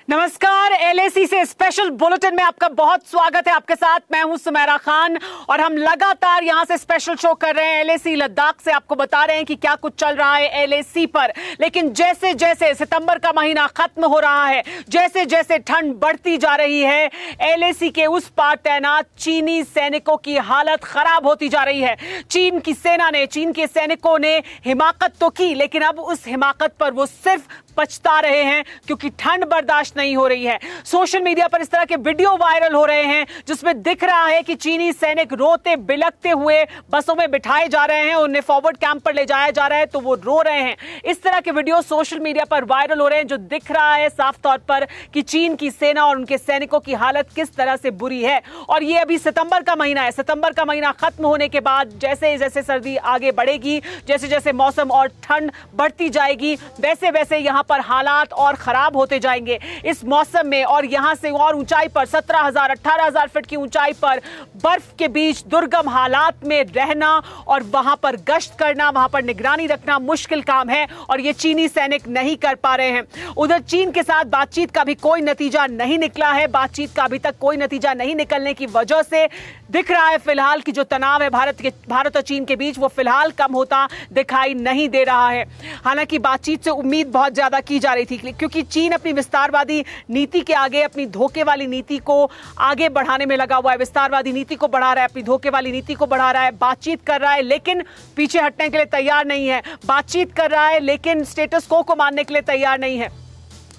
नमस्कार, एलएसी से special bulletin में आपका बहुत स्वागत है। आपके साथ मैं हूं सुमेरा खान और हम लगातार यहां से स्पेशल शो कर रहे हैं। एलएसी लद्दाख से आपको बता रहे हैं कि क्या कुछ चल रहा है एलएसी पर। लेकिन जैसे जैसे सितंबर का महीना खत्म हो रहा है, जैसे जैसे ठंड बढ़ती जा रही है, एलएसी के उस पार तैनात चीनी सैनिकों की हालत खराब होती जा रही है। चीन की सेना ने, चीन के सैनिकों ने हिमाकत तो की, लेकिन अब उस हिमाकत पर वो सिर्फ पछता रहे हैं क्योंकि ठंड बर्दाश्त नहीं हो रही है। सोशल मीडिया पर इस तरह के वीडियो वायरल हो रहे हैं जिसमें दिख रहा है कि चीनी सैनिक रोते बिलखते हुए बसों में बिठाए जा रहे हैं, उन्हें फॉरवर्ड कैंप पर ले जाया जा रहा है तो वो रो रहे हैं। इस तरह के वीडियो सोशल मीडिया पर वायरल हो रहे हैं जो दिख रहा है साफ तौर पर कि चीन की सेना और उनके सैनिकों की हालत किस तरह से बुरी है। और ये अभी सितंबर का महीना है। सितंबर का महीना खत्म होने के बाद जैसे जैसे सर्दी आगे बढ़ेगी, जैसे जैसे मौसम और ठंड बढ़ती जाएगी, वैसे वैसे यहां पर हालात और खराब होते जाएंगे। इस मौसम में और यहां से और ऊंचाई पर 17,000 18,000 फीट की ऊंचाई पर बर्फ के बीच दुर्गम हालात में रहना और वहां पर गश्त करना, वहां पर निगरानी रखना मुश्किल काम है और ये चीनी सैनिक नहीं कर पा रहे हैं। उधर चीन के साथ बातचीत का भी कोई नतीजा नहीं निकला है। बातचीत का अभी तक कोई नतीजा नहीं निकलने की वजह से दिख रहा है फिलहाल कि जो तनाव है भारत और चीन के बीच वो फिलहाल कम होता दिखाई नहीं दे रहा है। हालांकि बातचीत से उम्मीद बहुत ज्यादा की जा रही थी क्योंकि चीन अपनी विस्तारवादी नीति के आगे, अपनी धोखे वाली नीति को आगे बढ़ाने में लगा हुआ है। विस्तारवादी नीति को बढ़ा रहा है, अपनी धोखे वाली नीति को बढ़ा रहा है, बातचीत कर रहा है लेकिन पीछे हटने के लिए तैयार नहीं है। बातचीत कर रहा है लेकिन स्टेटस को मानने के लिए तैयार नहीं है।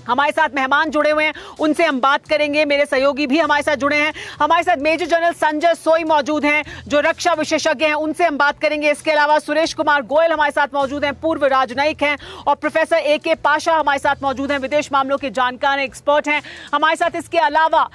हमारे साथ मेहमान जुड़े हुए हैं, उनसे हम बात करेंगे। मेरे सहयोगी भी हमारे साथ जुड़े हैं। हमारे साथ मेजर जनरल संजय सोई मौजूद हैं जो रक्षा विशेषज्ञ हैं, उनसे हम बात करेंगे। इसके अलावा सुरेश कुमार गोयल हमारे साथ मौजूद हैं, पूर्व राजनयिक हैं। और प्रोफेसर AK पाशा हमारे साथ मौजूद हैं, विदेश मामलों के जानकार, एक्सपर्ट हैं हमारे साथ। इसके अलावा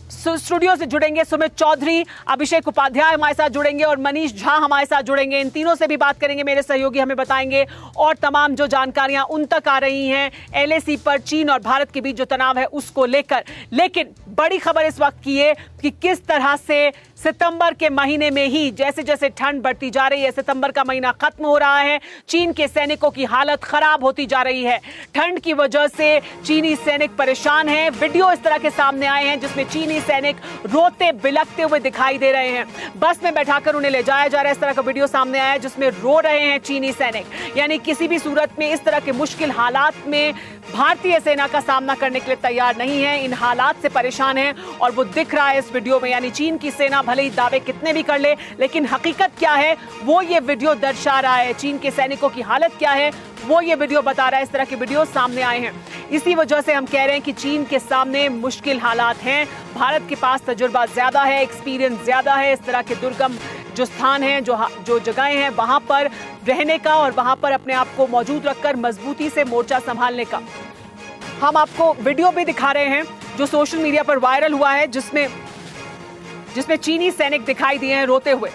स्टूडियो से जुड़ेंगे सुमित चौधरी, अभिषेक उपाध्याय हमारे साथ जुड़ेंगे और मनीष झा हमारे साथ जुड़ेंगे। इन तीनों से भी बात करेंगे, मेरे सहयोगी हमें बताएंगे और तमाम जो जानकारियां उन तक आ रही हैं LAC पर चीन और भारत के बीच जो तनाव है उसको लेकर। लेकिन बड़ी खबर इस वक्त की है कि किस तरह से सितंबर के महीने में ही जैसे जैसे ठंड बढ़ती जा रही है, सितंबर का महीना खत्म हो रहा है, चीन के सैनिकों की हालत खराब होती जा रही है। ठंड की वजह से चीनी सैनिक परेशान हैं। वीडियो इस तरह के सामने आए हैं जिसमें चीनी सैनिक रोते बिलखते हुए दिखाई दे रहे हैं। बस में बैठाकर उन्हें ले जाया जा रहा है। इस तरह का वीडियो सामने आया है जिसमें रो रहे हैं चीनी सैनिक। यानी किसी भी सूरत में इस तरह के मुश्किल हालात में भारतीय सेना का सामना करने के लिए तैयार नहीं है, इन हालात से परेशान है और वो दिख रहा है इस वीडियो में। यानी चीन की सेना भले ही दावे कितने भी कर ले, लेकिन हकीकत क्या है वो ये वीडियो दर्शा रहा है। चीन के सैनिकों की हालत क्या है वो ये वीडियो बता रहा है। इस तरह के वीडियो सामने आए हैं। इसी वजह से हम कह रहे हैं कि चीन के सामने मुश्किल हालात हैं। भारत के पास तजुर्बा ज्यादा है, एक्सपीरियंस ज्यादा है। इस तरह के दुर्गम जो स्थान हैं, जो जगहें हैं, वहां पर रहने का और वहां पर अपने आप को मौजूद रखकर मजबूती से मोर्चा संभालने का। हम आपको वीडियो भी दिखा रहे हैं जो सोशल मीडिया पर वायरल हुआ है जिसमें चीनी सैनिक दिखाई दिए हैं रोते हुए।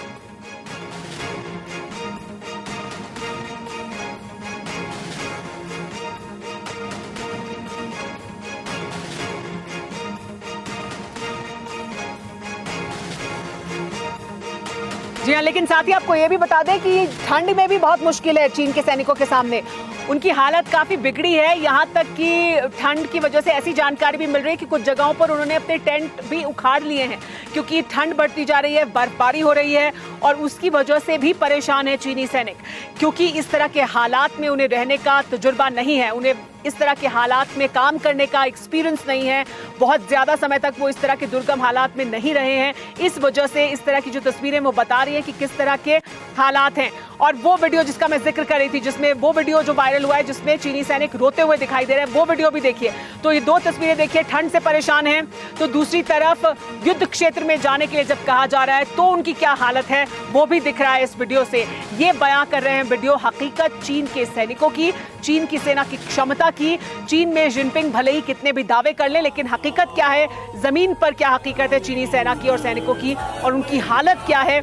जी हाँ, लेकिन साथ ही आपको यह भी बता दें कि ठंड में भी बहुत मुश्किल है चीन के सैनिकों के सामने। उनकी हालत काफी बिगड़ी है, यहाँ तक कि ठंड की वजह से ऐसी जानकारी भी मिल रही है कि कुछ जगहों पर उन्होंने अपने टेंट भी उखाड़ लिए हैं क्योंकि ठंड बढ़ती जा रही है, बर्फबारी हो रही है और उसकी वजह से भी परेशान है चीनी सैनिक। क्योंकि इस तरह के हालात में उन्हें रहने का तजुर्बा नहीं है, उन्हें इस तरह के हालात में काम करने का एक्सपीरियंस नहीं है। बहुत ज्यादा समय तक वो इस तरह के दुर्गम हालात में नहीं रहे हैं। इस वजह से इस तरह की जो तस्वीरें वो बता रही हैं कि किस तरह के हालात हैं। और वो वीडियो जिसका मैं जिक्र कर रही थी, जिसमें वो वीडियो जो वायरल हुआ है जिसमें चीनी सैनिक रोते हुए दिखाई दे रहे हैं, वो वीडियो भी देखिए। तो ये दो तस्वीरें देखिए, ठंड से परेशान हैं तो दूसरी तरफ युद्ध क्षेत्र में जाने के लिए जब कहा जा रहा है तो उनकी क्या हालत है वो भी दिख रहा है इस वीडियो से। ये बयां कर रहे हैं वीडियो हकीकत चीन के सैनिकों की, चीन की सेना की क्षमता की। चीन में जिनपिंग भले ही कितने भी दावे कर ले, लेकिन हकीकत क्या है, जमीन पर क्या हकीकत है चीनी सेना की और सैनिकों की और उनकी हालत क्या है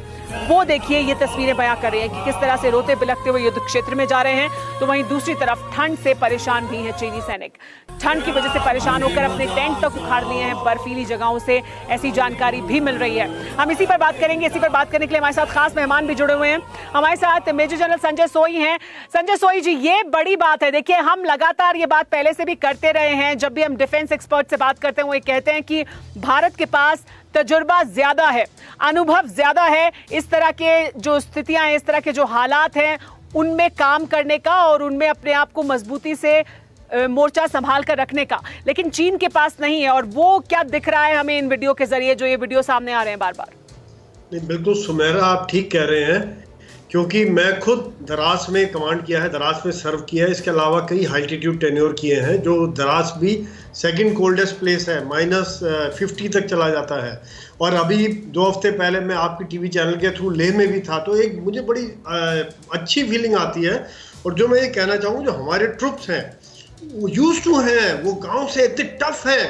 वो देखिए। ये तस्वीरें बयां कर रही हैं कि किस तरह से रोते बिलखते हुए युद्ध क्षेत्र में जा रहे हैं तो वहीं दूसरी तरफ ठंड से परेशान भी हैं चीनी सैनिक। ठंड की वजह से परेशान होकर अपने टेंट तक उखाड़ लिए हैं बर्फीली जगहों से, ऐसी जानकारी भी मिल रही है। हम इसी पर बात करेंगे। इसी पर बात करने के लिए हमारे साथ खास मेहमान भी जुड़े हुए हैं। हमारे साथ मेजर जनरल संजय सोई हैं। संजय सोई जी, ये बड़ी बात है। देखिए, हम लगातार ये बात पहले से भी करते रहे हैं। जब भी हम डिफेंस एक्सपर्ट से बात करते हैं वो ये कहते हैं कि भारत के पास तजुर्बा ज्यादा है, अनुभव ज्यादा है इस तरह के जो स्थितियां हैं, इस तरह के जो हालात हैं उनमें काम करने का और उनमें अपने आप को मजबूती से मोर्चा संभाल कर रखने का। लेकिन चीन के पास नहीं है, और वो क्या दिख रहा है हमें इन वीडियो के जरिए, जो ये वीडियो सामने आ रहे हैं बार बार। नहीं, बिल्कुल सुमेरा, आप ठीक कह रहे हैं, क्योंकि मैं खुद दरास में कमांड किया है, दरास में सर्व किया है। इसके अलावा कई हाल्टीट्यूड टेन्योर किए हैं, जो दरास भी सेकंड कोल्डेस्ट प्लेस है, -50 तक चला जाता है। और अभी 2 हफ्ते पहले मैं आपकी टीवी चैनल के थ्रू लेह में भी था, तो एक मुझे बड़ी अच्छी फीलिंग आती है। और जो मैं ये कहना चाहूँ, जो हमारे ट्रुप्स हैं वो यूज्ड टू हैं, वो गांव से इतने टफ हैं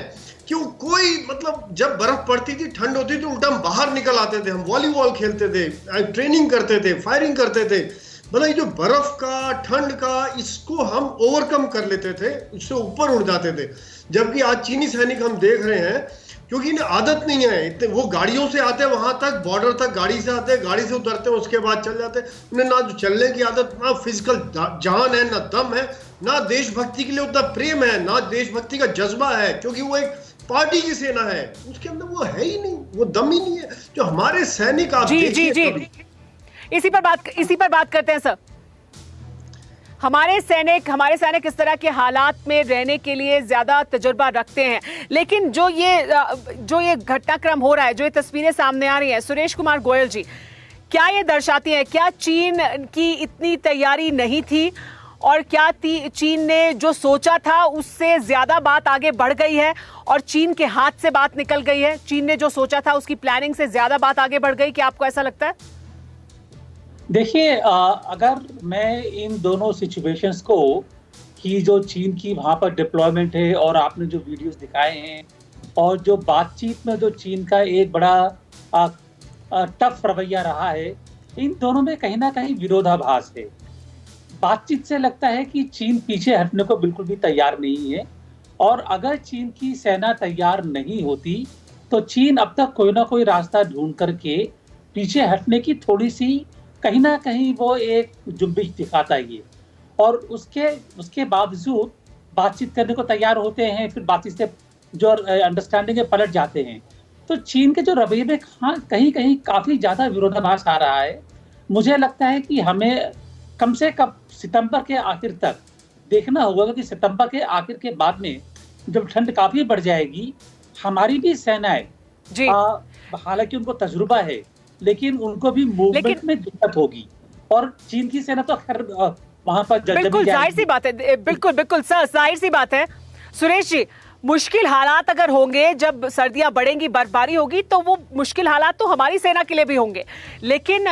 कि वो कोई मतलब जब बर्फ पड़ती थी, ठंड होती थी, उल्टा हम बाहर निकल आते थे, हम वॉलीबॉल खेलते थे, ट्रेनिंग करते थे, फायरिंग करते थे। मतलब ये जो बर्फ का, ठंड का, इसको हम ओवरकम कर लेते थे, इससे ऊपर उड़ जाते थे। जबकि आज चीनी सैनिक हम देख रहे हैं, क्योंकि इन्हें आदत नहीं है, इतने वो गाड़ियों से आते हैं वहां तक, बॉर्डर तक गाड़ी से आते हैं, गाड़ी से उतरते हैं, उसके बाद चल जाते हैं। उन्हें ना चलने की आदत, ना फिजिकल जान है, ना दम है, ना देशभक्ति के लिए उतना प्रेम है, ना देशभक्ति का जज्बा है, क्योंकि वो एक पार्टी की सेना है, उसके अंदर वो है ही नहीं, वो दम ही नहीं है। जो हमारे सैनिक, आप जी जी जी, इसी पर बात करते हैं सर। हमारे सैनिक इस तरह के हालात में रहने के लिए ज्यादा तजुर्बा रखते हैं, लेकिन जो ये घटनाक्रम हो रहा है, जो ये तस्वीरें सामने आ रही हैं, सुरेश कुमार गोयल जी, क्या ये दर्शाती है, क्या चीन की इतनी तैयारी नहीं थी, और क्या चीन ने जो सोचा था उससे ज्यादा बात आगे बढ़ गई है और चीन के हाथ से बात निकल गई है? चीन ने जो सोचा था उसकी प्लानिंग से ज्यादा बात आगे बढ़ गई, क्या आपको ऐसा लगता है? देखिए, अगर मैं इन दोनों सिचुएशंस को, कि जो चीन की वहाँ पर डिप्लॉयमेंट है और आपने जो वीडियोस दिखाए हैं, और जो बातचीत में जो चीन का एक बड़ा टफ रवैया रहा है, इन दोनों में कहीं ना कहीं विरोधाभास है। बातचीत से लगता है कि चीन पीछे हटने को बिल्कुल भी तैयार नहीं है, और अगर चीन की सेना तैयार नहीं होती तो चीन अब तक कोई ना कोई रास्ता ढूंढ करके पीछे हटने की थोड़ी सी कहीं ना कहीं वो एक जुम्बिश दिखाता है, और उसके बावजूद बातचीत करने को तैयार होते हैं, फिर बातचीत से जो अंडरस्टैंडिंग है पलट जाते हैं। तो चीन के जो रवैये में कहीं कहीं काफी ज्यादा विरोधाभास आ रहा है। मुझे लगता है कि हमें कम से कम सितंबर के आखिर तक देखना होगा, कि सितंबर के आखिर के बाद में जब ठंड काफी बढ़ जाएगी, हमारी भी सेनाएं, हालांकि उनको तजुर्बा है, लेकिन उनको भी मूवमेंट में दिक्कत होगी, और चीन की सेना तो खैर वहां पर बिल्कुल जाहिर सी बात है, बिल्कुल सर, जाहिर सी बात है। सुरेश जी, मुश्किल हालात अगर होंगे, जब सर्दियां बढ़ेंगी, बर्फबारी होगी, तो वो मुश्किल हालात तो हमारी सेना के लिए भी होंगे, लेकिन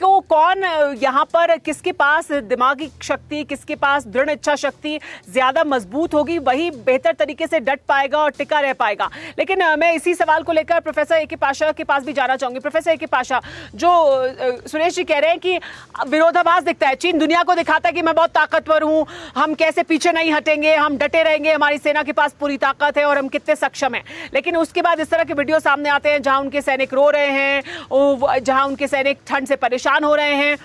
कौन यहाँ पर, किसके पास दिमागी शक्ति, किसके पास दृढ़ इच्छा शक्ति ज्यादा मजबूत होगी, वही बेहतर तरीके से डट पाएगा और टिका रह पाएगा। लेकिन मैं इसी सवाल को लेकर प्रोफेसर ए के पाशा के पास भी जाना चाहूंगी। प्रोफेसर ए के पाशा, जो सुरेश जी कह रहे हैं कि विरोधाभास दिखता है, चीन दुनिया को दिखाता है कि मैं बहुत ताकतवर हूं, हम कैसे पीछे नहीं हटेंगे, हम डटे रहेंगे, हमारी सेना के पास पूरी ताकत है और हम कितने सक्षम हैं, लेकिन उसके बाद इस तरह के वीडियो सामने आते हैं जहां उनके सैनिक रो रहे हैं, जहां उनके सैनिक ठंड से परेशान हो रहे हैं।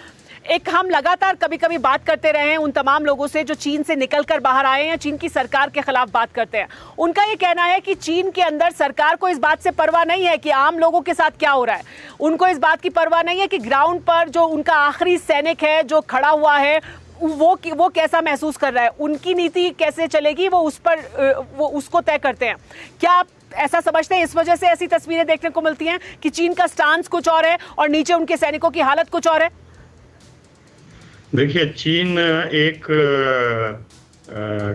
एक हम लगातार कभी कभी बात करते रहे हैं उन तमाम लोगों से जो चीन से निकलकर बाहर आए हैं, चीन की सरकार के खिलाफ बात करते हैं। उनका ये कहना है कि चीन के अंदर सरकार को इस बात से परवाह नहीं है कि आम लोगों के साथ क्या हो रहा है, उनको इस बात की परवाह नहीं है कि ग्राउंड पर जो उनका आखिरी सैनिक है जो खड़ा हुआ है वो कैसा महसूस कर रहा है, उनकी नीति कैसे चलेगी, वो उसको तय करते हैं। क्या आप ऐसा समझते हैं इस वजह से ऐसी तस्वीरें देखने को मिलती हैं कि चीन का स्टांस कुछ और है और नीचे उनके सैनिकों की हालत कुछ और है? देखिए, चीन एक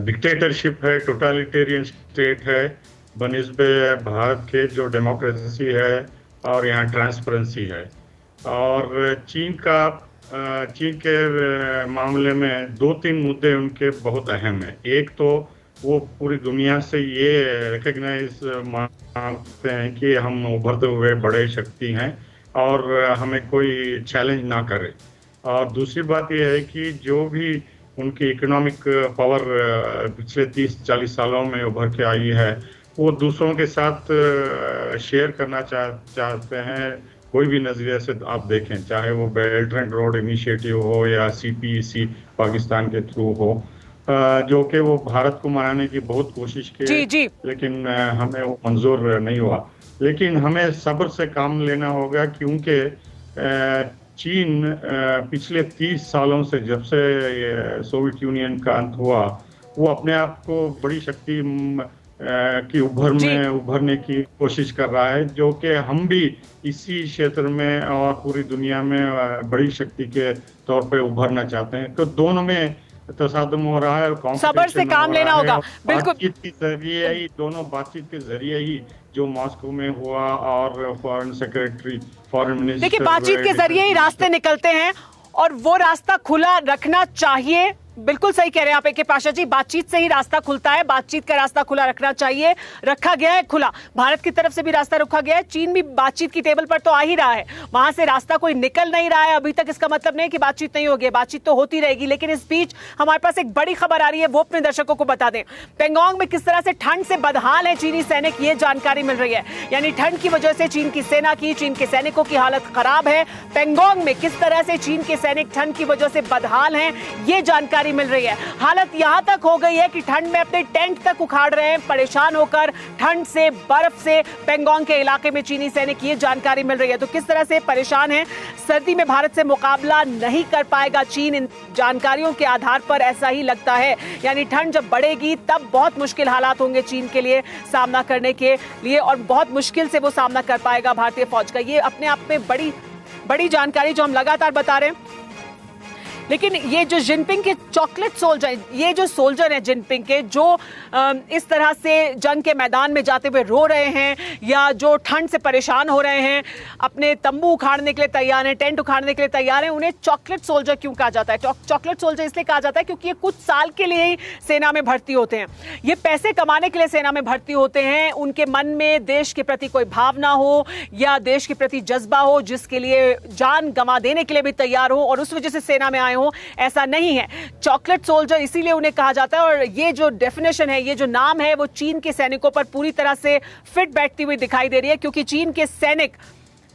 डिक्टेटरशिप है, टोटलिटेरियन स्टेट है बनिस्बे भारत के, जो डेमोक्रेसी है और यहाँ ट्रांसपेरेंसी है। और चीन के मामले में 2-3 मुद्दे उनके बहुत अहम हैं। एक तो वो पूरी दुनिया से ये रिकग्नाइज मानते हैं कि हम उभरते हुए बड़े शक्ति हैं और हमें कोई चैलेंज ना करे। और दूसरी बात यह है कि जो भी उनकी इकोनॉमिक पावर पिछले 30-40 सालों में उभर के आई है, वो दूसरों के साथ शेयर करना चाहते हैं। कोई भी नजरिए से आप देखें, चाहे वो बेल्ट एंड रोड इनिशिएटिव हो या CPEC पाकिस्तान के थ्रू हो, जो कि वो भारत को मनाने की बहुत कोशिश की, लेकिन हमें वो मंजूर नहीं हुआ। लेकिन हमें सब्र से काम लेना होगा, क्योंकि चीन पिछले 30 सालों से, जब से सोवियत यूनियन का अंत हुआ, वो अपने आप को बड़ी शक्ति की उभरने की कोशिश कर रहा है, जो कि हम भी इसी क्षेत्र में और पूरी दुनिया में बड़ी शक्ति के तौर पे उभरना चाहते हैं। तो दोनों में तसादम हो रहा है और सब्र से काम लेना होगा। बिल्कुल, दोनों बातचीत के जरिए ही जो मॉस्को में हुआ और फॉरेन सेक्रेटरी, फॉरेन मिनिस्टर, देखिए बातचीत के जरिए ही रास्ते निकलते हैं और वो रास्ता खुला रखना चाहिए। बिल्कुल सही कह रहे हैं आप AK पाशा जी, बातचीत से ही रास्ता खुलता है, बातचीत का रास्ता खुला रखना चाहिए। रखा गया है खुला, भारत की तरफ से भी रास्ता रखा गया है, चीन भी बातचीत की टेबल पर तो आ ही रहा है, वहां से रास्ता कोई निकल नहीं रहा है अभी तक। इसका मतलब नहीं कि बातचीत नहीं होगी, बातचीत तो होती रहेगी। लेकिन इस बीच हमारे पास एक बड़ी खबर आ रही है, वो अपने दर्शकों को बता दें। पेंगोंग में किस तरह से ठंड से बदहाल है चीनी सैनिक, ये जानकारी मिल रही है। यानी ठंड की वजह से चीन की सेना की, चीन के सैनिकों की हालत खराब है। पेंगोंग में किस तरह से चीन के सैनिक ठंड की वजह से बदहाल हैं, ये जानकारी मिल रही है। हालत यहां तक हो गई है कि ठंड में अपने टेंट तक उखाड़ रहे हैं, परेशान होकर ठंड से, बर्फ से। पेंगोंग के इलाके में चीनी सैनिक, ये जानकारी मिल रही है। तो किस तरह से परेशान हैं, सर्दी में भारत से मुकाबला नहीं कर पाएगा चीन, इन जानकारियों के आधार पर ऐसा ही लगता है। यानी ठंड जब बढ़ेगी तब बहुत मुश्किल हालात होंगे चीन के लिए सामना करने के लिए, और बहुत मुश्किल से वो सामना कर पाएगा भारतीय फौज का। ये अपने आप में बड़ी जानकारी जो हम लगातार बता रहे हैं। लेकिन ये जो जिनपिंग के चॉकलेट सोल्जर, ये जो सोल्जर हैं जिनपिंग के, जो इस तरह से जंग के मैदान में जाते हुए रो रहे हैं या जो ठंड से परेशान हो रहे हैं, अपने तंबू उखाड़ने के लिए तैयार हैं, टेंट उखाड़ने के लिए तैयार हैं, उन्हें चॉकलेट सोल्जर क्यों कहा जाता है? चॉकलेट सोल्जर इसलिए कहा जाता है क्योंकि ये कुछ साल के लिए ही सेना में भर्ती होते हैं। ये पैसे कमाने के लिए सेना में भर्ती होते हैं। उनके मन में देश के प्रति कोई भावना हो या देश के प्रति जज्बा हो, जिसके लिए जान गंवा देने के लिए भी तैयार हो, और उस वजह से सेना में आए हो, ऐसा नहीं है। चॉकलेट सोल्जर इसीलिए उन्हें कहा जाता है। और ये जो डेफिनेशन है, ये जो नाम है, वो चीन के सैनिकों पर पूरी तरह से फिट बैठती हुई दिखाई दे रही है, क्योंकि चीन के सैनिक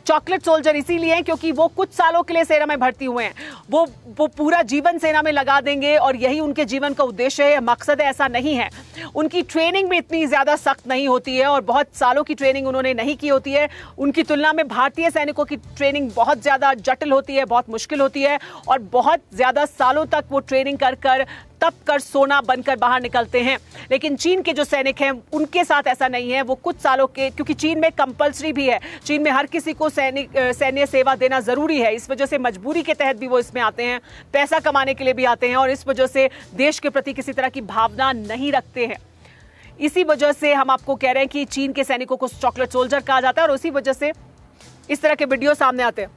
चॉकलेट सोल्जर इसीलिए हैं क्योंकि वो कुछ सालों के लिए सेना में भर्ती हुए हैं। वो पूरा जीवन सेना में लगा देंगे और यही उनके जीवन का उद्देश्य है, मकसद है, ऐसा नहीं है। उनकी ट्रेनिंग भी इतनी ज्यादा सख्त नहीं होती है और बहुत सालों की ट्रेनिंग उन्होंने नहीं की होती है। उनकी तुलना में भारतीय सैनिकों की ट्रेनिंग बहुत ज्यादा जटिल होती है, बहुत मुश्किल होती है, और बहुत ज्यादा सालों तक वो ट्रेनिंग कर तप कर सोना बनकर बाहर निकलते हैं। लेकिन चीन के जो सैनिक हैं उनके साथ ऐसा नहीं है। वो कुछ सालों के, क्योंकि चीन में कंपलसरी भी है, चीन में हर किसी को सैन्य सेवा देना जरूरी है, इस वजह से मजबूरी के तहत भी वो इसमें आते हैं, पैसा कमाने के लिए भी आते हैं, और इस वजह से देश के प्रति किसी तरह की भावना नहीं रखते हैं। इसी वजह से हम आपको कह रहे हैं कि चीन के सैनिकों को चॉकलेट सोल्जर कहा जाता है, और उसी वजह से इस तरह के वीडियो सामने आते हैं।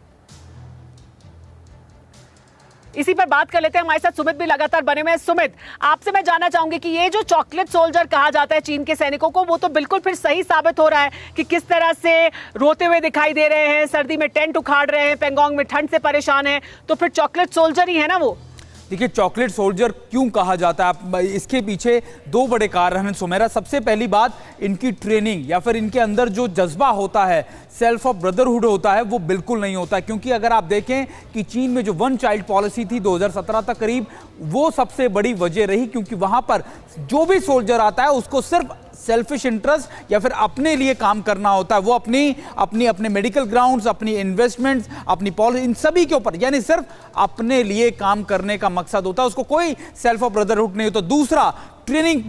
इसी पर बात कर लेते हैं, हमारे साथ सुमित भी लगातार बने हुए हैं। सुमित, आपसे मैं जानना चाहूंगी कि ये जो चॉकलेट सोल्जर कहा जाता है चीन के सैनिकों को, वो तो बिल्कुल फिर सही साबित हो रहा है कि किस तरह से रोते हुए दिखाई दे रहे हैं, सर्दी में टेंट उखाड़ रहे हैं, पेंगोंग में ठंड से परेशान है, तो फिर चॉकलेट सोल्जर ही है ना वो? देखिए, चॉकलेट सोल्जर क्यों कहा जाता है, इसके पीछे दो बड़े कारण हैं सुमेरा। सबसे पहली बात, इनकी ट्रेनिंग या फिर इनके अंदर जो जज्बा होता है, सेल्फ ऑफ ब्रदरहुड होता है, वो बिल्कुल नहीं होता। क्योंकि अगर आप देखें कि चीन में जो वन चाइल्ड पॉलिसी थी 2017 तक करीब, वो सबसे बड़ी वजह रही, क्योंकि वहां पर जो भी सोल्जर आता है उसको सिर्फ सेल्फिश इंटरेस्ट या फिर अपने लिए काम करना होता है। वो अपने मेडिकल ग्राउंड्स, अपनी इन्वेस्टमेंट्स, अपनी पॉलिसी, इन सभी के ऊपर, यानी सिर्फ अपने लिए काम करने का मकसद होता है, उसको कोई सेल्फ ऑफ ब्रदरहुड नहीं होता। दूसरा, ट्रेनिंग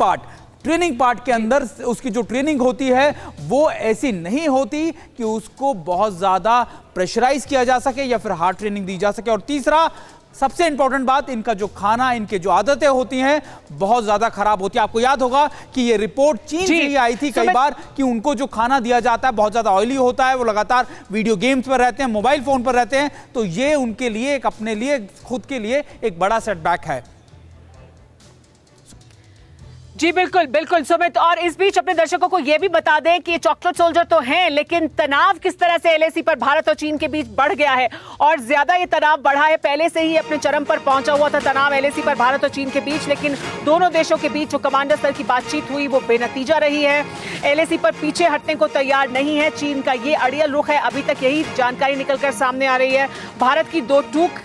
पार्ट के अंदर उसकी जो ट्रेनिंग होती है वो ऐसी नहीं होती कि उसको बहुत ज्यादा प्रेशराइज किया जा सके या फिर हार्ड ट्रेनिंग दी जा सके। और तीसरा, सबसे इंपॉर्टेंट बात, इनका जो खाना, इनके जो आदतें होती हैं बहुत ज्यादा खराब होती है। आपको याद होगा कि ये रिपोर्ट चीन से ही आई थी कई बार कि उनको जो खाना दिया जाता है बहुत ज्यादा ऑयली होता है, वो लगातार वीडियो गेम्स पर रहते हैं, मोबाइल फोन पर रहते हैं, तो ये उनके लिए एक अपने लिए खुद के लिए एक बड़ा सेटबैक है। जी बिल्कुल बिल्कुल सुमित, और इस बीच अपने दर्शकों को यह भी बता दें कि ये चॉकलेट सोल्जर तो हैं, लेकिन तनाव किस तरह से एलएसी पर भारत और चीन के बीच बढ़ गया है और ज्यादा ये तनाव बढ़ा है। पहले से ही अपने चरम पर पहुंचा हुआ था तनाव एलएसी पर भारत और चीन के बीच, लेकिन दोनों देशों के बीच जो कमांडर स्तर की बातचीत हुई वो बेनतीजा रही है। एलएसी पर पीछे हटने को तैयार नहीं है चीन का, ये अड़ियल रुख है। अभी तक यही जानकारी निकलकर सामने आ रही है। भारत की दो टूक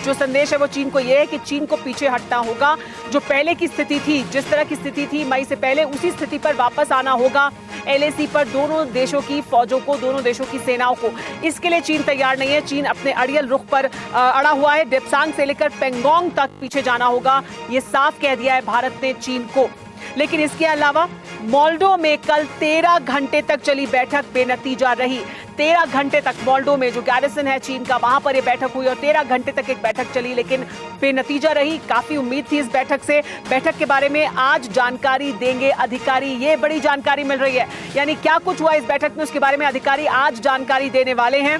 जो संदेश है वो चीन को यह है कि चीन को पीछे हटना होगा। जो पहले की स्थिति थी, जिस तरह की स्थिति थी मई से पहले, उसी स्थिति पर वापस आना होगा एलएसी पर दोनों देशों की फौजों को, दोनों देशों की सेनाओं को। इसके लिए चीन तैयार नहीं है। चीन अपने अड़ियल रुख पर अड़ा हुआ है। डेप्सांग से लेकर पेंगोंग तक पीछे जाना होगा, ये साफ कह दिया है भारत ने चीन को। लेकिन इसके अलावा मोल्डो में कल 13 घंटे तक चली बैठक बेनतीजा रही। 13 घंटे तक मोल्डो में जो गैरिसन है चीन का, वहां पर यह बैठक हुई और 13 घंटे तक एक बैठक चली, लेकिन बेनतीजा रही। काफी उम्मीद थी इस बैठक से। बैठक के बारे में आज जानकारी देंगे अधिकारी, ये बड़ी जानकारी मिल रही है। यानी क्या कुछ हुआ इस बैठक में, उसके बारे में अधिकारी आज जानकारी देने वाले हैं।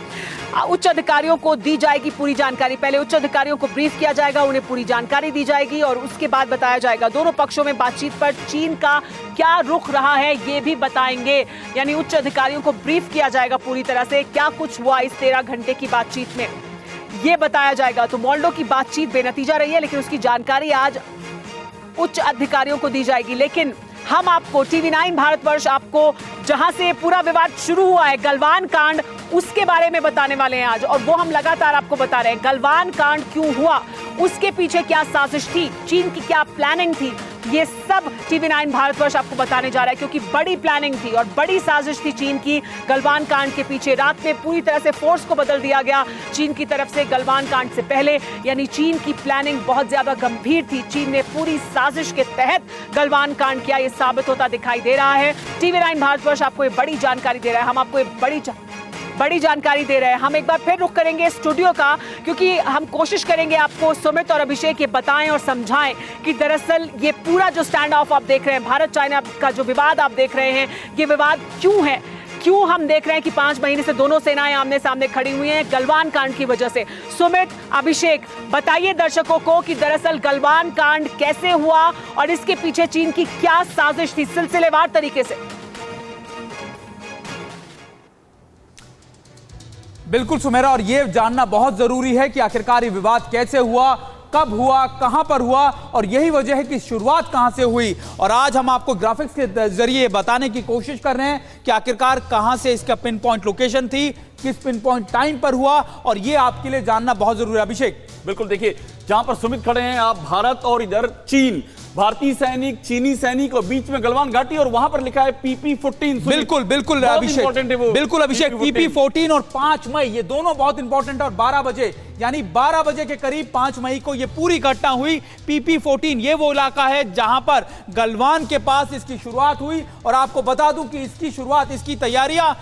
उच्च अधिकारियों को दी जाएगी पूरी जानकारी। पहले उच्च अधिकारियों को ब्रीफ किया जाएगा, उन्हें पूरी जानकारी दी जाएगी और उसके बाद बताया जाएगा। दोनों पक्षों में बातचीत पर चीन का क्या रुख रहा है ये भी बताएंगे। यानी उच्च अधिकारियों को ब्रीफ किया जाएगा पूरी तरह से, क्या कुछ हुआ इस 13 घंटे की बातचीत में ये बताया जाएगा। तो मोल्डो की बातचीत बेनतीजा रही है, लेकिन उसकी जानकारी आज उच्च अधिकारियों को दी जाएगी। लेकिन हम आपको TV9 भारतवर्ष आपको जहां से पूरा विवाद शुरू हुआ है गलवान कांड, उसके बारे में बताने वाले हैं आज, और वो हम लगातार आपको बता रहे हैं। गलवान कांड क्यों हुआ, उसके पीछे क्या साजिश थी, चीन की क्या प्लानिंग थी, ये सब TV9 भारतवर्ष आपको बताने जा रहा है, क्योंकि बड़ी प्लानिंग थी और बड़ी साजिश थी चीन की गलवान कांड के पीछे। रात में पूरी तरह से फोर्स को बदल दिया गया चीन की तरफ से गलवान कांड से पहले। यानी चीन की प्लानिंग बहुत ज्यादा गंभीर थी। चीन ने पूरी साजिश के तहत गलवान कांड किया, ये साबित होता दिखाई दे रहा है। TV9 भारतवर्ष आपको ये बड़ी जानकारी दे रहा है, हम आपको ये बड़ी जानकारी दे रहे हैं। हम एक बार फिर रुख करेंगे स्टूडियो का, क्योंकि हम कोशिश करेंगे आपको सुमित और अभिषेक ये बताएं और समझाएं कि दरअसल ये पूरा जो स्टैंड ऑफ आप देख रहे हैं, भारत चाइना का जो विवाद आप देख रहे हैं, ये विवाद क्यों है, क्यों हम देख रहे हैं कि 5 महीने से दोनों सेनाएं आमने सामने खड़ी हुई हैं गलवान कांड की वजह से। सुमित, अभिषेक, बताइए दर्शकों को कि दरअसल गलवान कांड कैसे हुआ और इसके पीछे चीन की क्या साजिश थी सिलसिलेवार तरीके से। बिल्कुल सुमेरा, और ये जानना बहुत जरूरी है कि आखिरकार ये विवाद कैसे हुआ, कब हुआ, कहां पर हुआ, और यही वजह है कि शुरुआत कहां से हुई। और आज हम आपको ग्राफिक्स के जरिए बताने की कोशिश कर रहे हैं कि आखिरकार कहां से इसका पिन पॉइंट लोकेशन थी, किस पिन पॉइंट टाइम पर हुआ, और ये आपके लिए जानना बहुत जरूरी है। अभिषेक, बिल्कुल, देखिए जहां पर सुमित खड़े हैं आप, भारत और इधर चीन, भारतीय सैनिक, चीनी सैनिक और बीच में गलवान घाटी, और वहां पर लिखा है PP-14। बिल्कुल बिल्कुल अभिषेक, बिल्कुल अभिषेक, PP-14 और 5 मई ये दोनों बहुत इंपॉर्टेंट। और 12 बजे यानी 12 बजे के करीब 5 मई को ये पूरी घटना हुई। PP-14 ये वो इलाका है जहां पर गलवान के पास इसकी शुरुआत हुई। और आपको बता दूं कि इसकी शुरुआत, इसकी तैयारियां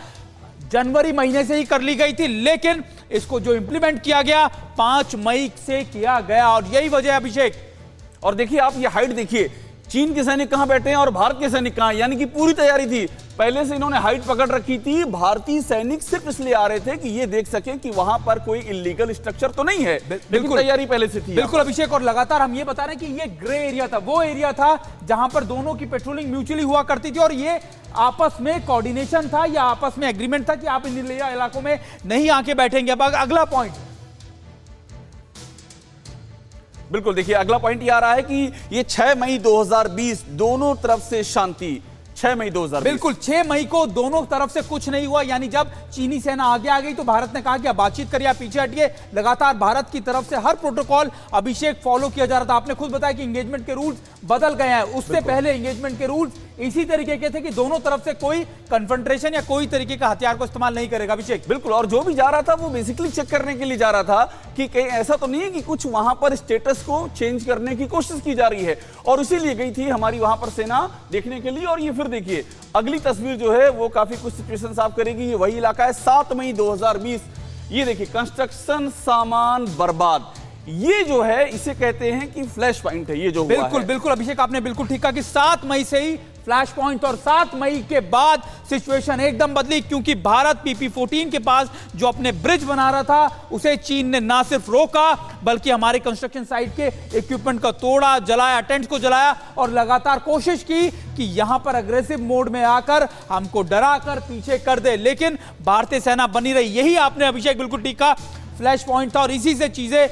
जनवरी महीने से ही कर ली गई थी, लेकिन इसको जो इंप्लीमेंट किया गया 5 मई से किया गया, और यही वजह है अभिषेक। और देखिए आप ये हाइट देखिए, चीन के सैनिक कहां बैठे हैं और भारत के सैनिक कहां, यानी कि पूरी तैयारी थी। पहले से इन्होंने हाइट पकड़ रखी थी। भारतीय सैनिक सिर्फ इसलिए आ रहे थे कि ये देख सके कि वहां पर कोई इलीगल स्ट्रक्चर तो नहीं है, लेकिन तैयारी पहले से थी। बिल्कुल अभिषेक, और लगातार हम ये बता रहे हैं कि ये ग्रे एरिया था, वो एरिया था जहां पर दोनों की पेट्रोलिंग म्यूचुअली हुआ करती थी, और ये आपस में कोऑर्डिनेशन था या आपस में एग्रीमेंट था कि आप इन इलाकों में नहीं आके बैठेंगे। अब अगला पॉइंट, बिल्कुल देखिए अगला पॉइंट ये आ रहा है कि ये 6 मई 2020 दोनों तरफ से शांति। 6 मई 2020, बिल्कुल 6 मई को दोनों तरफ से कुछ नहीं हुआ। यानी जब चीनी सेना आगे आ गई तो भारत ने कहा कि अब बातचीत करिए, आप पीछे हटिए। लगातार भारत की तरफ से हर प्रोटोकॉल अभिषेक फॉलो किया जा रहा था। आपने खुद बताया कि एंगेजमेंट के रूल्स बदल गए हैं, उससे पहले एंगेजमेंट के रूल्स इसी तरीके के थे कि दोनों तरफ से कोई कन्फ्रंटेशन या कोई तरीके का हथियार को इस्तेमाल नहीं करेगा। अभिषेक, बिल्कुल, और जो भी जा रहा था वो बेसिकली चेक करने के लिए जा रहा था कि कहीं ऐसा तो नहीं है कि कुछ वहां पर स्टेटस को चेंज करने की कोशिश की जा रही है, और इसीलिए गई थी हमारी वहां पर सेना देखने के लिए। और ये फिर देखिए अगली तस्वीर जो है वो काफी कुछ सिचुएशन साफ करेगी। ये वही इलाका है 7 मई 2020। ये देखिए कंस्ट्रक्शन सामान बर्बाद, ये जो है इसे कहते हैं कि फ्लैश पॉइंट है ये जो हुआ बिल्कुल है। बिल्कुल अभिषेक, आपने बिल्कुल ठीक कहा कि 7 मई से ही फ्लैश पॉइंट, और 7 मई के बाद सिचुएशन एकदम बदली, क्योंकि भारत PP-14 के पास जो अपने ब्रिज बना रहा था उसे चीन ने ना सिर्फ रोका बल्कि हमारे कंस्ट्रक्शन साइट के इक्विपमेंट को तोड़ा, जलाया, टेंट्स को जलाया और लगातार कोशिश की कि यहां पर अग्रेसिव मोड में आकर हमको डरा कर पीछे कर दे, लेकिन भारतीय सेना बनी रही। यही आपने अभिषेक बिल्कुल ठीक कहा, फ्लैश पॉइंट था और इसी से चीजें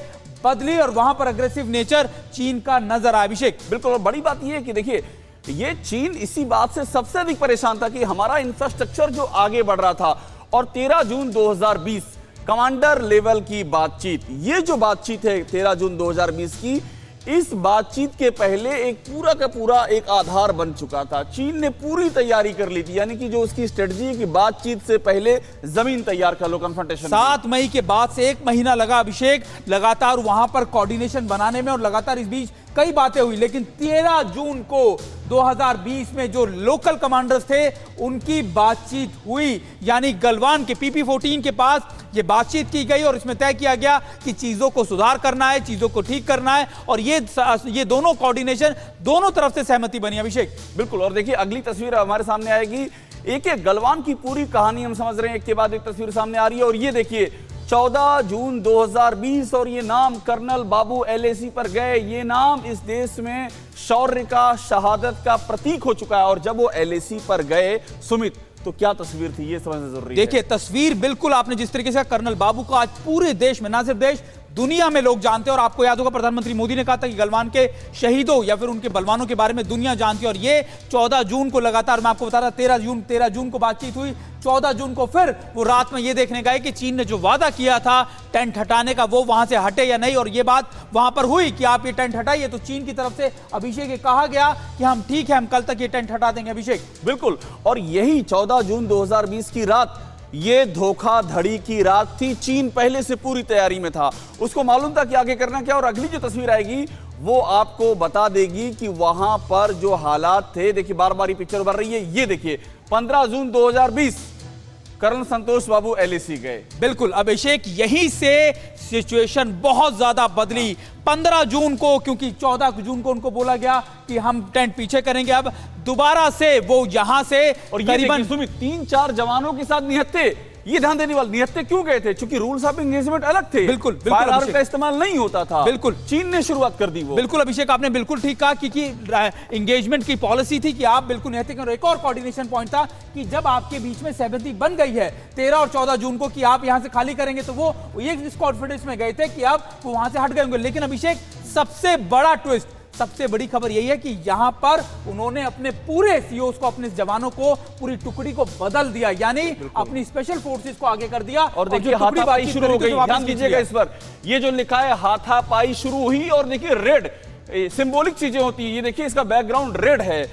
बदली और वहां पर अग्रेसिव नेचर चीन का नजर आया। अभिषेक बिल्कुल, और बड़ी बात यह है कि देखिए ये चीन इसी बात से सबसे अधिक परेशान था कि हमारा इंफ्रास्ट्रक्चर जो आगे बढ़ रहा था, और 13 जून 2020 कमांडर लेवल की बातचीत, ये जो बातचीत है 13 जून 2020 की, इस बातचीत के पहले एक पूरा का पूरा एक आधार बन चुका था। चीन ने पूरी तैयारी कर ली थी, यानी कि जो उसकी स्ट्रेटजी है कि बातचीत से पहले जमीन तैयार कर लो कन्फ्रंटेशन। 7 मई के बाद से 1 महीना लगा अभिषेक लगातार वहां पर कोऑर्डिनेशन बनाने में, और लगातार इस बीच कई बातें हुई, लेकिन 13 जून को 2020 में जो लोकल कमांडर्स थे उनकी बातचीत हुई, यानी गलवान के PP-14 के पास ये बातचीत की गई और इसमें तय किया गया कि चीजों को सुधार करना है, चीजों को ठीक करना है, और ये दोनों कोऑर्डिनेशन दोनों तरफ से सहमति बनी। अभिषेक बिल्कुल, और देखिए अगली तस्वीर हमारे सामने आएगी, एक एक गलवान की पूरी कहानी हम समझ रहे हैं, एक के बाद एक तस्वीर सामने आ रही है। और ये देखिए 14 जून 2020 और ये नाम कर्नल बाबू LAC पर गए, ये नाम इस देश में शौर्य का, शहादत का प्रतीक हो चुका है। और जब वो LAC पर गए सुमित, तो क्या तस्वीर थी ये समझना जरूरी है। देखिए तस्वीर बिल्कुल आपने जिस तरीके से कर्नल बाबू का आज पूरे देश में, ना सिर्फ देश दुनिया में लोग जानते हैं, और आपको याद होगा प्रधानमंत्री मोदी ने कहा था कि गलवान के शहीदों या फिर उनके बलवानों के बारे में दुनिया जानती है, और ये 14 जून को लगातार मैं आपको बता रहा, 13 जून को बातचीत हुई, 14 जून को फिर वो रात में ये देखने गए कि चीन ने जो वादा किया था टेंट हटाने का वो वहां से हटे या नहीं, और ये बात वहां पर हुई कि आप ये टेंट हटाइए, तो चीन की तरफ से अभिषेक ये कहा गया कि हम ठीक है, हम कल तक ये टेंट हटा देंगे। अभिषेक बिल्कुल, और यही 14 जून 2020 की रात ये धोखाधड़ी की रात थी। चीन पहले से पूरी तैयारी में था, उसको मालूम था कि आगे करना क्या, और अगली जो तस्वीर आएगी वो आपको बता देगी कि वहां पर जो हालात थे। देखिए बार बार ये पिक्चर उभर रही है, ये देखिए 15 जून 2020 कर्नल संतोष बाबू LAC गए। बिल्कुल अभिषेक, यहीं से सिचुएशन बहुत ज्यादा बदली 15 जून को, क्योंकि 14 जून को उनको बोला गया कि हम टेंट पीछे करेंगे, अब दोबारा से वो यहां से, और ये करीबन सुमित 3-4 जवानों के साथ निहत्थे, ये ध्यान देने वाले, निहत्थे क्यों गए थे, क्योंकि रूल्स ऑफ एंगेजमेंट अलग थे। बिल्कुल फायर आर्म का इस्तेमाल नहीं होता था। बिल्कुल चीन ने शुरुआत कर दी वो। बिल्कुल अभिषेक, आपने बिल्कुल ठीक कहा, क्योंकि एंगेजमेंट की पॉलिसी थी कि आप बिल्कुल निहत्थे करो। एक और कोऑर्डिनेशन पॉइंट था कि जब आपके बीच में सहमति बन गई है 13 और 14 जून को कि आप यहां से खाली करेंगे, तो वो ये इस कॉन्फिडेंस में गए थे कि अब वो वहां से हट गए होंगे। लेकिन अभिषेक सबसे बड़ा ट्विस्ट, सबसे बड़ी खबर यही है कि यहां पर उन्होंने अपने पूरे COs को, अपने जवानों को, पूरी टुकड़ी को बदल दिया, यानी अपनी स्पेशल फोर्सेस को आगे कर दिया। और देखिए हाथापाई शुरू हो गई, ध्यान दीजिएगा इस पर, ये जो लिखा है हाथापाई शुरू हुई, और देखिए रेड सिंबॉलिक चीजें होती है, ये देखिए इसका बैकग्राउंड रेड है।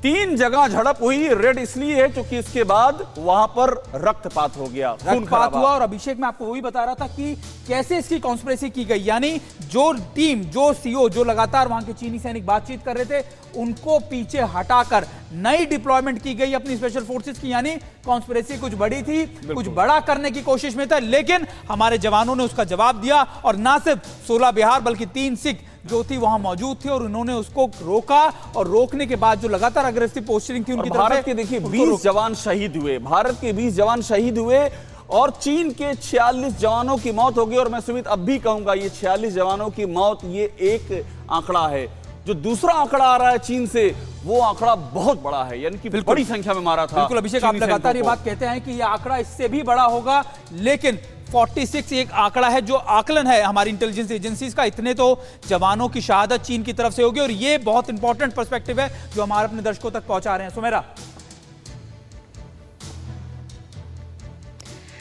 3 जगह झड़प हुई, रेड इसलिए है क्योंकि इसके बाद वहां पर रक्तपात हो गया, रक्तपात हुआ। और अभिषेक मैं आपको वही बता रहा था कि कैसे इसकी कॉन्स्पिरेसी की गई, यानी जो टीम, जो CO, जो लगातार वहां के चीनी सैनिक बातचीत कर रहे थे, उनको पीछे हटाकर नई डिप्लॉयमेंट की गई अपनी स्पेशल फोर्सेस की, यानी कॉन्स्पिरेसी कुछ बड़ी थी, कुछ बड़ा करने की कोशिश में था, लेकिन हमारे जवानों ने उसका जवाब दिया, और ना सिर्फ 16 बिहार बल्कि 3 सिख जो थी वहां मौजूद थी, और उन्होंने उसको रोका, और रोकने के बाद जो लगातार अग्रेसिव पोस्टरिंग थी उनकी तरफ से, भारत के देखिए 20 जवान शहीद हुए, भारत के 20 जवान शहीद हुए, और चीन के 46 जवानों की मौत हो गई। और मैं सुमित अब भी कहूंगा ये 46 जवानों की मौत ये एक आंकड़ा है, जो दूसरा आंकड़ा आ रहा है चीन से वो आंकड़ा बहुत बड़ा है, यानी कि बड़ी संख्या में मारा था। बिल्कुल अभिषेक, आप लगातार ये बात कहते हैं कि ये आंकड़ा इससे भी बड़ा होगा, लेकिन 46 एक आंकड़ा है जो आकलन है हमारी इंटेलिजेंस एजेंसीज का, इतने तो जवानों की शहादत चीन की तरफ से होगी, और ये बहुत इंपॉर्टेंट पर्सपेक्टिव है जो हमारे अपने दर्शकों तक पहुंचा रहे हैं। सुमेरा।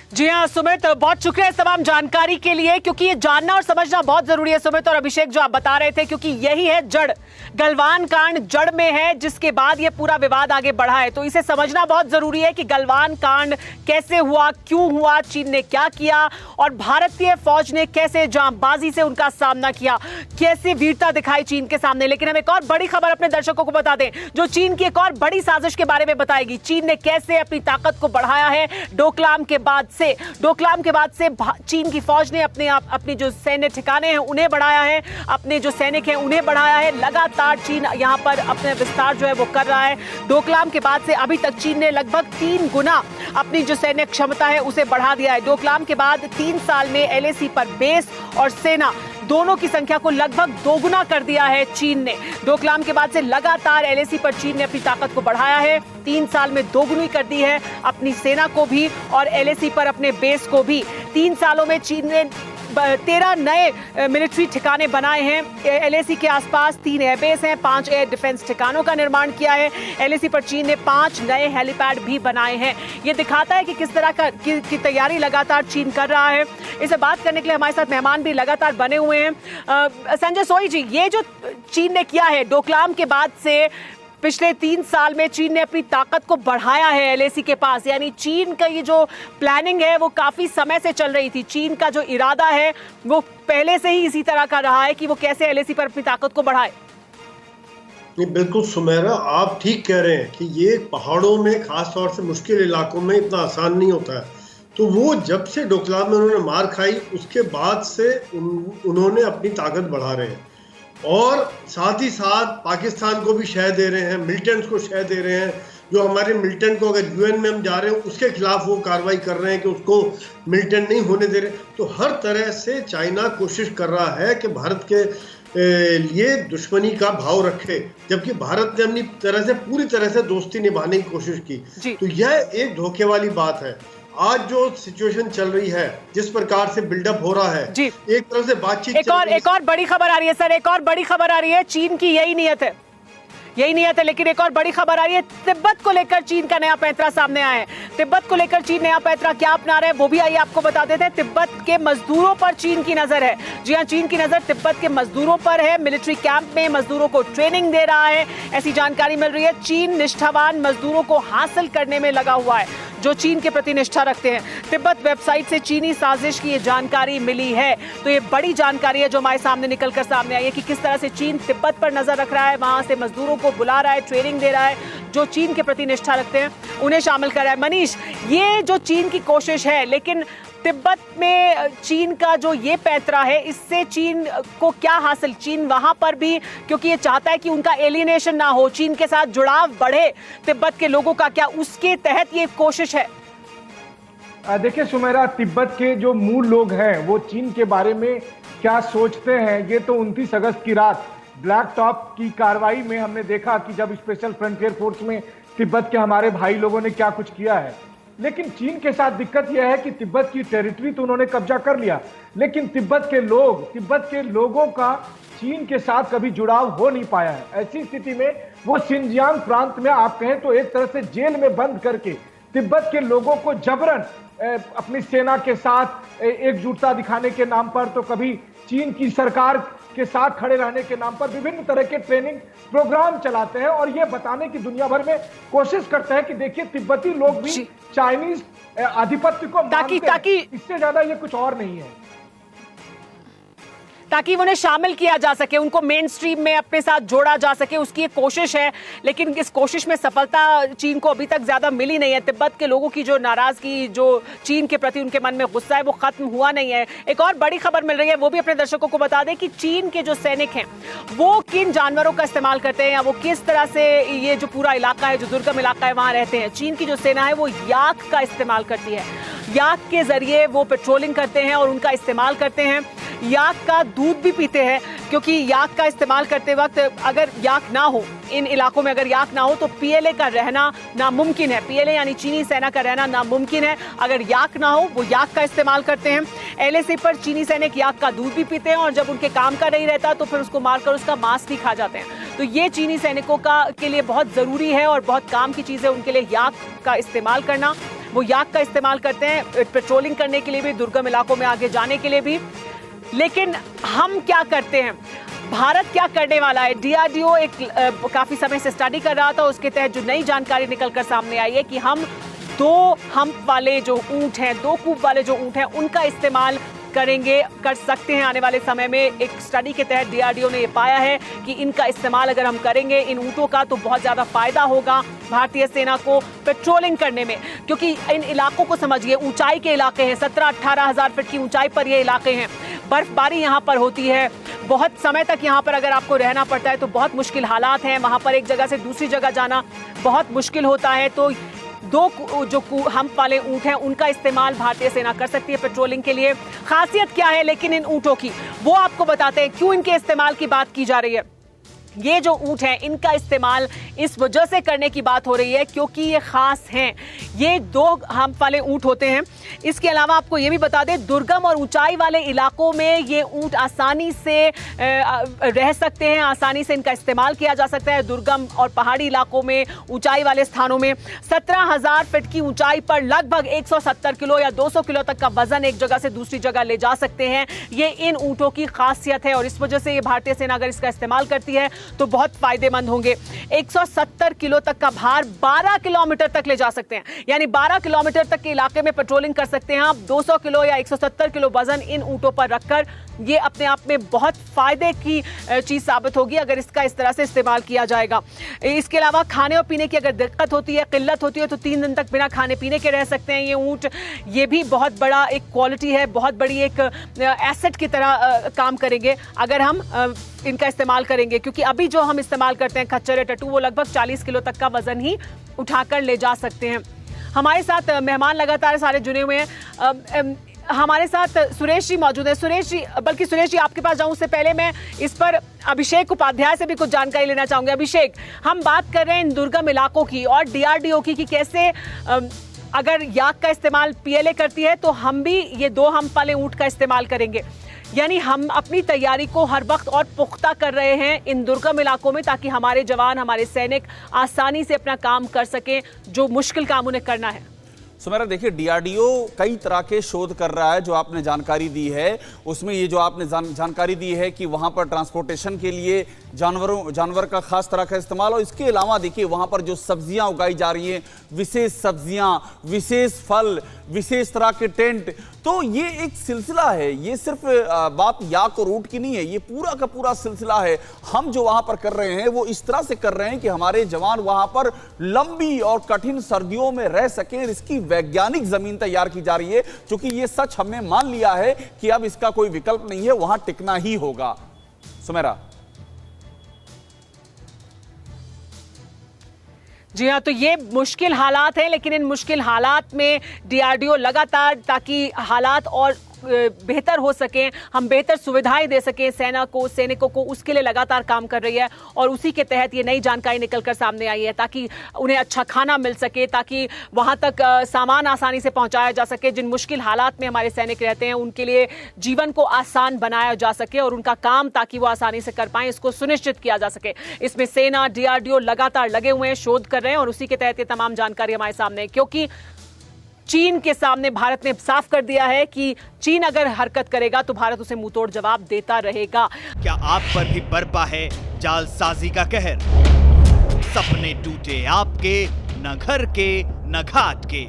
जी हाँ सुमित, बहुत शुक्रिया इस तमाम जानकारी के लिए, क्योंकि ये जानना और समझना बहुत जरूरी है सुमित और अभिषेक जो आप बता रहे थे, क्योंकि यही है जड़, गलवान कांड जड़ में है जिसके बाद ये पूरा विवाद आगे बढ़ा है। तो इसे समझना बहुत जरूरी है कि गलवान कांड कैसे हुआ, क्यों हुआ, चीन ने क्या किया, और भारतीय फौज ने कैसे जांबाजी से उनका सामना किया, कैसे वीरता दिखाई चीन के सामने। लेकिन हम एक और बड़ी खबर अपने दर्शकों को बता दें जो चीन की एक और बड़ी साजिश के बारे में बताएगी। चीन ने कैसे अपनी ताकत को बढ़ाया है डोकलाम के बाद से, से, डोकलाम के बाद से चीन की फौज ने अपने जो सैन्य ठिकाने हैं उन्हें बढ़ाया है, अपने जो सैनिक हैं उन्हें बढ़ाया है। लगातार चीन यहाँ पर अपने विस्तार जो है वो कर रहा है। डोकलाम के बाद से अभी तक चीन ने लगभग 3 गुना अपनी जो सैन्य क्षमता है उसे बढ़ा दिया है। डोकलाम के बाद 3 साल में एलएसी पर बेस और सेना दोनों की संख्या को लगभग 2 गुना कर दिया है चीन ने। डोकलाम के बाद से लगातार एलएसी पर चीन ने अपनी ताकत को बढ़ाया है। 3 साल में 2 गुनी कर दी है अपनी सेना को भी और एलएसी पर अपने बेस को भी। 3 सालों में चीन ने 13 नए मिलिट्री ठिकाने बनाए हैं। एलएसी के आसपास 3 एयरबेस हैं, 5 एयर डिफेंस ठिकानों का निर्माण किया है। एलएसी पर चीन ने 5 नए हेलीपैड भी बनाए हैं। ये दिखाता है कि किस तरह की तैयारी लगातार चीन कर रहा है। इसे बात करने के लिए हमारे साथ मेहमान भी लगातार बने हुए हैं। संजय सोई जी, ये जो चीन ने किया है डोकलाम के बाद से, पिछले 3 साल में चीन ने अपनी ताकत को बढ़ाया है एलएसी के पास, यानी चीन का ये जो प्लानिंग है वो काफी समय से चल रही थी। चीन का जो इरादा है वो पहले से ही इसी तरह का रहा है कि वो कैसे एलएसी पर अपनी ताकत को बढ़ाए। बिल्कुल सुमेरा, आप ठीक कह रहे हैं कि ये पहाड़ों में खास तौर से मुश्किल इलाकों में इतना आसान नहीं होता है। तो वो जब से डोकलाम में उन्होंने मार खाई उसके बाद से उन्होंने अपनी ताकत बढ़ा रहे हैं और साथ ही साथ पाकिस्तान को भी शह दे रहे हैं, मिलिटेंट्स को शह दे रहे हैं। जो हमारे मिलिटेंट को अगर यूएन में हम जा रहे हैं उसके खिलाफ वो कार्रवाई कर रहे हैं कि उसको मिलिटेंट नहीं होने दे रहे। तो हर तरह से चाइना कोशिश कर रहा है कि भारत के लिए दुश्मनी का भाव रखे, जबकि भारत ने अपनी तरह से पूरी तरह से दोस्ती निभाने की कोशिश की। तो यह एक धोखे वाली बात है। आज जो सिचुएशन चल रही है, जिस प्रकार से बिल्डअप हो रहा है, एक तरफ से बातचीत एक और बड़ी खबर आ रही है सर, एक और बड़ी खबर आ रही है। चीन की यही नियत है, लेकिन एक और बड़ी खबर आ रही है। तिब्बत को लेकर चीन का नया पैंतरा सामने आया है। तिब्बत को लेकर चीन नया पैंतरा क्या अपना रहा है वो भी आइए आपको बता देते हैं। तिब्बत के मजदूरों पर चीन की नजर है। जी हाँ, चीन की नजर तिब्बत के मजदूरों पर है। मिलिट्री कैंप में मजदूरों को ट्रेनिंग दे रहा है, ऐसी जानकारी मिल रही है। चीन निष्ठावान मजदूरों को हासिल करने में लगा हुआ है जो चीन के प्रति निष्ठा रखते हैं। तिब्बत वेबसाइट से चीनी साजिश की ये जानकारी मिली है। तो ये बड़ी जानकारी है जो हमारे सामने निकलकर सामने आई है कि किस तरह से चीन तिब्बत पर नजर रख रहा है, वहां से मजदूरों को बुला रहा है, ट्रेनिंग दे रहा है, जो चीन के प्रति निष्ठा रखते हैं उन्हें शामिल कर रहा है। मनीष, ये जो चीन की कोशिश है, लेकिन तिब्बत में चीन का जो ये पैंतरा है, इससे चीन को क्या हासिल? चीन वहां पर भी क्योंकि ये चाहता है कि उनका एलिनेशन ना हो, चीन के साथ जुड़ाव बढ़े तिब्बत के लोगों का, क्या उसके तहत ये कोशिश है? देखिए सुमेरा, तिब्बत के जो मूल लोग हैं वो चीन के बारे में क्या सोचते हैं, ये तो 29 अगस्त की रात ब्लैक टॉप की कार्रवाई में हमने देखा कि जब स्पेशल फ्रंटियर फोर्स में तिब्बत के हमारे भाई लोगों ने क्या कुछ किया है। लेकिन चीन के साथ दिक्कत यह है कि तिब्बत की टेरिटरी तो उन्होंने कब्जा कर लिया, लेकिन तिब्बत के लोगों का चीन के साथ कभी जुड़ाव हो नहीं पाया है। ऐसी स्थिति में वो शिनजियांग प्रांत में आप कहें तो एक तरह से जेल में बंद करके तिब्बत के लोगों को जबरन अपनी सेना के साथ एकजुटता दिखाने के नाम पर, तो कभी चीन की सरकार के साथ खड़े रहने के नाम पर विभिन्न तरह के ट्रेनिंग प्रोग्राम चलाते हैं और ये बताने की दुनिया भर में कोशिश करते हैं कि देखिए तिब्बती लोग भी चाइनीज आधिपत्य को मानते हैं, इससे ज्यादा ये कुछ और नहीं है, ताकि उन्हें शामिल किया जा सके, उनको मेन स्ट्रीम में अपने साथ जोड़ा जा सके, उसकी एक कोशिश है। लेकिन इस कोशिश में सफलता चीन को अभी तक ज्यादा मिली नहीं है। तिब्बत के लोगों की जो नाराजगी, जो चीन के प्रति उनके मन में गुस्सा है, वो खत्म हुआ नहीं है। एक और बड़ी खबर मिल रही है, वो भी अपने दर्शकों को बता दें कि चीन के जो सैनिक हैं वो किन जानवरों का इस्तेमाल करते हैं या वो किस तरह से ये जो पूरा इलाका है, जो दुर्गम इलाका है, वहां रहते हैं। चीन की जो सेना है वो याक का इस्तेमाल करती है। याक के जरिए वो पेट्रोलिंग करते हैं और उनका इस्तेमाल करते हैं। याक का दूध भी पीते हैं, क्योंकि याक का इस्तेमाल करते वक्त अगर याक ना हो, इन इलाकों में अगर याक ना हो तो पीएलए का रहना नामुमकिन है। पीएलए यानी चीनी सेना का रहना नामुमकिन है। अगर याक ना हो, वो याक का इस्तेमाल करते हैं। एलएसी पर चीनी सैनिक याक का दूध भी पीते हैं और जब उनके काम का नहीं रहता तो फिर उसको मारकर उसका मांस भी खा जाते हैं। तो ये चीनी सैनिकों के लिए बहुत जरूरी है और बहुत काम की चीज है उनके लिए याक का इस्तेमाल करना। वो याक का इस्तेमाल करते हैं पेट्रोलिंग करने के लिए भी, दुर्गम इलाकों में आगे जाने के लिए भी। लेकिन हम क्या करते हैं, भारत क्या करने वाला है? डीआरडीओ एक काफी समय से स्टडी कर रहा था, उसके तहत जो नई जानकारी निकलकर सामने आई है कि हम 2 हम्प वाले जो ऊंट हैं, 2 कूप वाले जो ऊंट हैं, उनका इस्तेमाल कर सकते हैं आने वाले समय में। एक स्टडी के तहत डीआरडीओ ने यह पाया है कि इनका इस्तेमाल अगर हम करेंगे इन ऊंटों का, तो बहुत ज्यादा फायदा होगा भारतीय सेना को पेट्रोलिंग करने में। क्योंकि इन इलाकों को समझिए, ऊंचाई के इलाके हैं, 17-18 हजार फीट की ऊंचाई पर ये इलाके हैं, बर्फबारी यहाँ पर होती है, बहुत समय तक यहाँ पर अगर आपको रहना पड़ता है तो बहुत मुश्किल हालात हैं, वहाँ पर एक जगह से दूसरी जगह जाना बहुत मुश्किल होता है। तो दो जो हम्प वाले ऊंट हैं उनका इस्तेमाल भारतीय सेना कर सकती है पेट्रोलिंग के लिए। खासियत क्या है लेकिन इन ऊंटों की, वो आपको बताते हैं क्यों इनके इस्तेमाल की बात की जा रही है। ये जो ऊंट हैं इनका इस्तेमाल इस वजह से करने की बात हो रही है क्योंकि ये खास हैं। ये 2 हम्प वाले ऊंट होते हैं। इसके अलावा आपको ये भी बता दें, दुर्गम और ऊंचाई वाले इलाकों में ये ऊंट आसानी से रह सकते हैं, आसानी से इनका इस्तेमाल किया जा सकता है। दुर्गम और पहाड़ी इलाकों में, ऊंचाई वाले स्थानों में 17,000 फीट की ऊंचाई पर लगभग 170 किलो या 200 किलो तक का वजन एक जगह से दूसरी जगह ले जा सकते हैं। ये इन ऊंटों की खासियत है और इस वजह से ये भारतीय सेना अगर इसका इस्तेमाल करती है तो बहुत फायदेमंद होंगे। 170 किलो तक का भार 12 किलोमीटर तक ले जा सकते हैं, यानी 12 किलोमीटर तक के इलाके में पेट्रोलिंग कर सकते हैं आप। 200 किलो या 170 किलो वजन इन ऊंटों पर रखकर ये अपने आप में बहुत फायदे की चीज साबित होगी अगर इसका इस तरह से इस्तेमाल किया जाएगा। इसके अलावा खाने और पीने की अगर दिक्कत होती है, किल्लत होती है, तो 3 दिन तक बिना खाने पीने के रह सकते हैं ये ऊंट। ये भी बहुत बड़ा एक क्वालिटी है, बहुत बड़ी एक एसेट की तरह काम करेंगे अगर हम इनका इस्तेमाल करेंगे। क्योंकि अभी जो हम इस्तेमाल करते हैं खच्चर या टट्टू, वो लगभग 40 किलो तक का वजन ही उठाकर ले जा सकते हैं। हमारे साथ मेहमान लगातार सारे जुड़े हुए हैं। हमारे साथ सुरेश जी मौजूद है। सुरेश जी आपके पास जाऊं उससे पहले मैं इस पर अभिषेक उपाध्याय से भी कुछ जानकारी लेना चाहूंगी। अभिषेक, हम बात कर रहे हैं इन दुर्गम इलाकों की और डीआरडीओ की कि कैसे अगर याक का इस्तेमाल पीएलए करती है तो हम भी ये 2 हम्प वाले ऊंट का इस्तेमाल करेंगे। यानी हम अपनी तैयारी को हर वक्त और पुख्ता कर रहे हैं इन दुर्गम इलाकों में ताकि हमारे जवान, हमारे सैनिक आसानी से अपना काम कर सकें, जो मुश्किल काम उन्हें करना है। सुमेरा, देखिए डीआरडीओ कई तरह के शोध कर रहा है। जो आपने जानकारी दी है उसमें ये जो आपने जानकारी दी है कि वहां पर ट्रांसपोर्टेशन के लिए जानवर का खास तरह का इस्तेमाल, और इसके अलावा देखिए वहां पर जो सब्जियां उगाई जा रही हैं, विशेष सब्जियां, विशेष फल, विशेष तरह के टेंट, तो ये एक सिलसिला है। ये सिर्फ बात याक और ऊंट की नहीं है, ये पूरा का पूरा सिलसिला है। हम जो वहां पर कर रहे हैं वो इस तरह से कर रहे हैं कि हमारे जवान वहां पर लंबी और कठिन सर्दियों में रह सकें। इसकी वैज्ञानिक जमीन तैयार की जा रही है, क्योंकि ये सच हमने मान लिया है कि अब इसका कोई विकल्प नहीं है, वहां टिकना ही होगा। सुमेरा जी हाँ, तो ये मुश्किल हालात हैं, लेकिन इन मुश्किल हालात में डीआरडीओ लगातार, ताकि हालात और बेहतर हो सके, हम बेहतर सुविधाएं दे सकें सेना को, सैनिकों को, उसके लिए लगातार काम कर रही है। और उसी के तहत ये नई जानकारी निकलकर सामने आई है ताकि उन्हें अच्छा खाना मिल सके, ताकि वहां तक सामान आसानी से पहुंचाया जा सके। जिन मुश्किल हालात में हमारे सैनिक रहते हैं उनके लिए जीवन को आसान बनाया जा सके और उनका काम ताकि वो आसानी से कर पाएं, इसको सुनिश्चित किया जा सके। इसमें सेना, डीआरडीओ लगातार लगे हुए हैं, शोध कर रहे हैं और उसी के तहत ये तमाम जानकारी हमारे सामने है। क्योंकि चीन के सामने भारत ने साफ कर दिया है कि चीन अगर हरकत करेगा तो भारत उसे मुंहतोड़ जवाब देता रहेगा। क्या आप पर भी बरपा है जालसाजी का कहर? सपने टूटे आपके, न घर के न घाट के।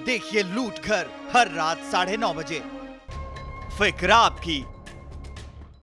देखिए लूट घर हर रात 9:30 बजे। फिक्र आपकी,